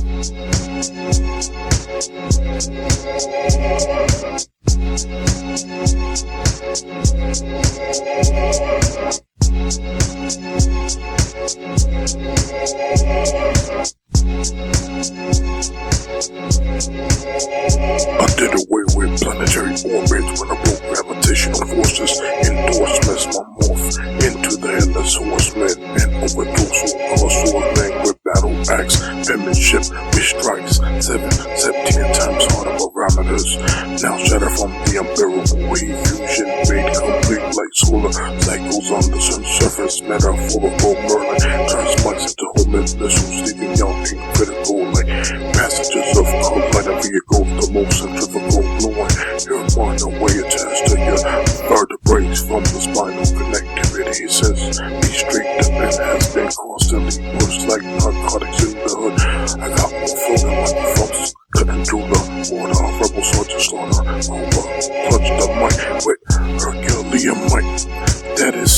I did away with planetary orbits when I broke gravitational forces. Endorsements my morph into the headless horseman and overdose on swordsman with battle axe. Penmanship which strikes 17 times harder parameters. Now shatter from the unbearable wave fusion made complete like solar cycles on the sun's surface. Metaphorical Merlin transplants into homing missiles, leaving young and critical like passages of collider vehicles. The most centrifugal blowing your mind away attached to your vertebrae from the spinal connectivity. Since be straight the pen has been constantly pushed like narcotics in the hood. I got more floating like frogs cutting through the water. Rebel soldier slaughter over clutch the mic with Herculean mic that is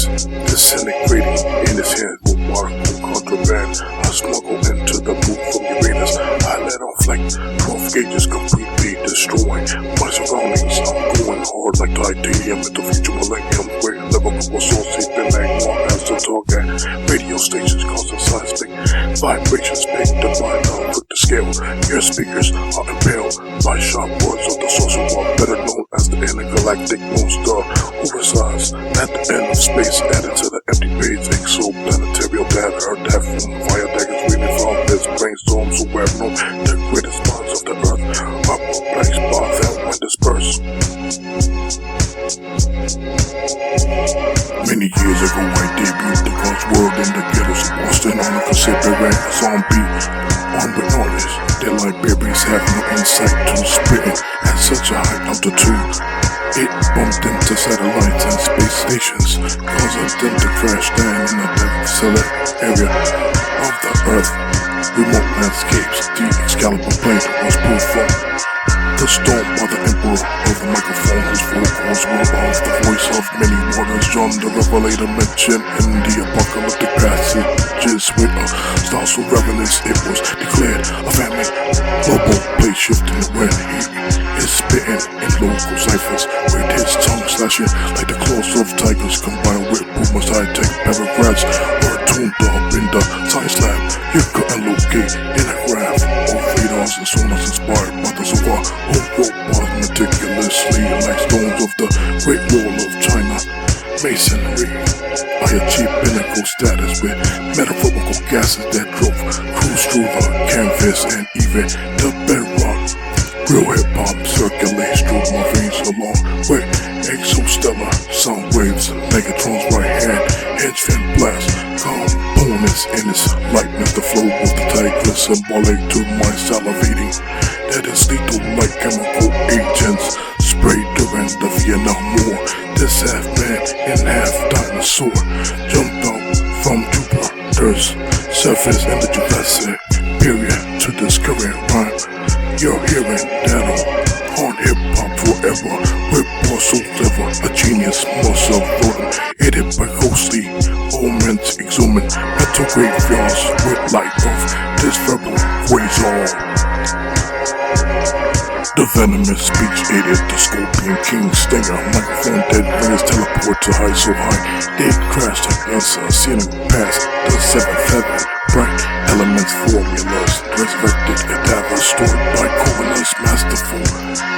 disintegrating in his hand with water contraband. I smuggle into the booth from Uranus. I let off like 12 gauges completely destroying my surroundings. I'm going hard like titanium into future millennium where Liverpool associate like one as the target. Radio stations causing seismic vibrations make the mind with the scale. Your speakers are impaled by sharp words of the social world, better known as the intergalactic monster, oversized at the end of space, added to the empty page. Exoplanetary data, death from fire daggers reading from this brainstorm. So well known, the greatest minds of the earth are perplexed by them when dispersed. Many years ago, I debuted the God's World in the ghettos of Boston on a cassette that a zombie. On with artists, their libraries have no insight to spitting at such a high altitude. It bumped into satellites and space stations, causing them to crash down in a desolate area of the earth. Remote landscapes, the Excalibur plane was pulled from the storm by the emperor of the microphone, whose vocals were of the voice of many waters. John the Revelator mentioned in the apocalyptic passages with a star so reverence it was declared a famine. Global place shifting where he is spitting in local ciphers with his tongue slashing like the claws of tigers combined with boomers. High-tech paragraphs were tuned up in the science lab. You couldn't locate in a graph of radars and sonars inspired by the Zohar. Who wrote meticulously like stones of the Great Wall of China. Masonry, I achieved pinnacle status with metaphorical gases that drove crews through the canvas and even the bedrock. Real hip-hop circulates through my veins along with exostellar sound waves. Megatron's right hand, henchman blast components in its lightness. The flow of the tiger symbolic to my salivating. That is lethal like chemical agents sprayed during the Vietnam War. This half-man and half-dinosaur jumped out from Jupiter's surface in the Jurassic period to this current rhyme. You're hearing that on hip-hop forever with more souls ever. A genius muscle rodent, aided by ghostly omens, exhuming mental graveyards with light of this verbal quasar. The venomous speech aided the Scorpion King stinger. Microphone dead ringers teleport to high so high they crashed against a ceiling past the seventh heaven. Bright elements, formulas, resurrected cadavers stored by coroners. Masterful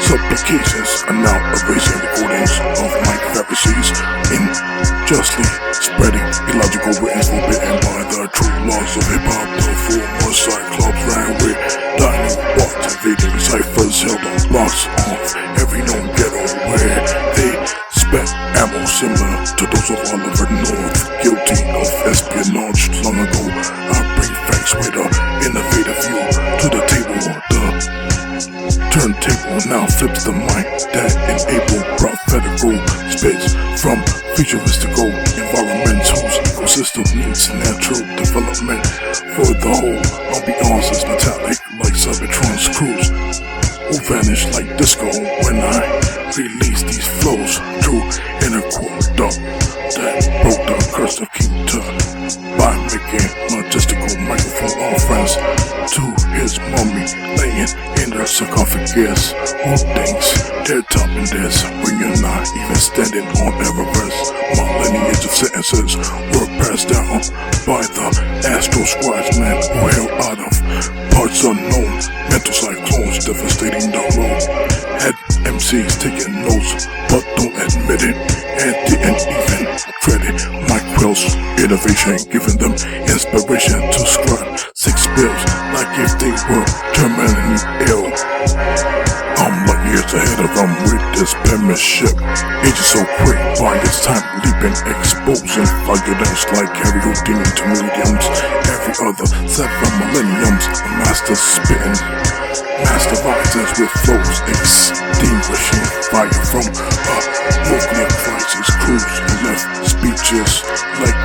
supplications are now erasing recordings of my fabricies. Unjustly spreading illogical writings forbidden by the true laws of hip-hop. The former Cyclops ran with dino bots, invading ciphers held on blocks of every known ghetto where they spent ammo similar to those of Oliver North, guilty of espionage long ago. I bring facts with a innovative view to the table. The turntable now flips the mic that enable prophetical Spitz from futuristical environments whose ecosystem needs natural development. For the whole ambiance is metallic like Cybertron's crews, who vanish like disco when I release these flows through inner aqueduct that broke the curse of King Tut by making logistical microphone offerings to his mummy laying in the sarcophagus. All things they're topping this when you're not even standing on Everest. My lineage of sentences were passed down by the astral scribes, man, who hail out of parts unknown. Mental cyclones devastating the road. Had MCs taking notes, but don't admit it, and didn't even credit my quills. Innovation giving them inspiration to scribe 6 bills like if they were terminally ill. I'm like years ahead of them with this penmanship. Ages so quick, by this time leaping, exposing fraudulence like Harry Houdini to mediums. Every other 7 millenniums, a master spitting, master risers with flows, extinguishing fire from a nuclear crisis. Cruise and left speeches like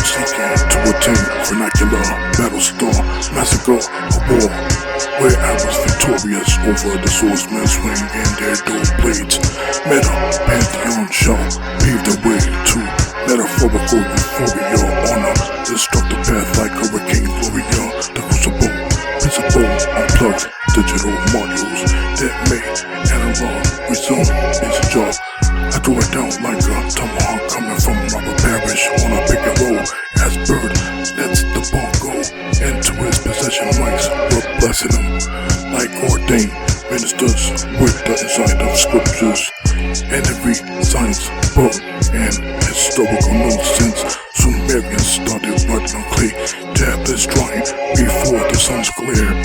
seeking to attain vernacular battle star, massacre a war where I was victorious over the swordsmen swinging their dual blades. Meta pantheon shall pave the way to metaphorical euphoria on a destructive path like Hurricane Gloria. The crucible principle unplugged digital modules that made analog resume its job. I threw it down like a tomahawk coming from Robert Parrish on a pick and roll as Bird lets the ball go into his possession. Rights were blessing him like ordained ministers with the insight of scriptures and every science book and historical notes since Sumerians started writing on clay tablets drying before the sun's glare.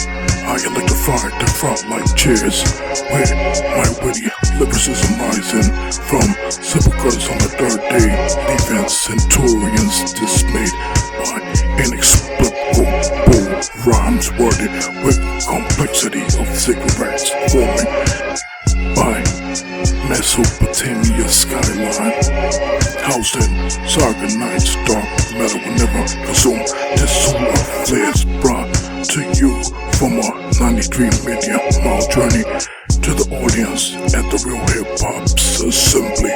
I electrified the front like chairs with my witty lyricism rising from sepulchres on the 3rd day, leaving centurions dismayed by inexplicable rhymes worded with complexity of cigarettes forming by Mesopotamia skyline. Housed in Sargonite's dark metal will never consume. This solar flares brought to you from a 93 million mile journey to the audience at the Real Hip Hop's assembly.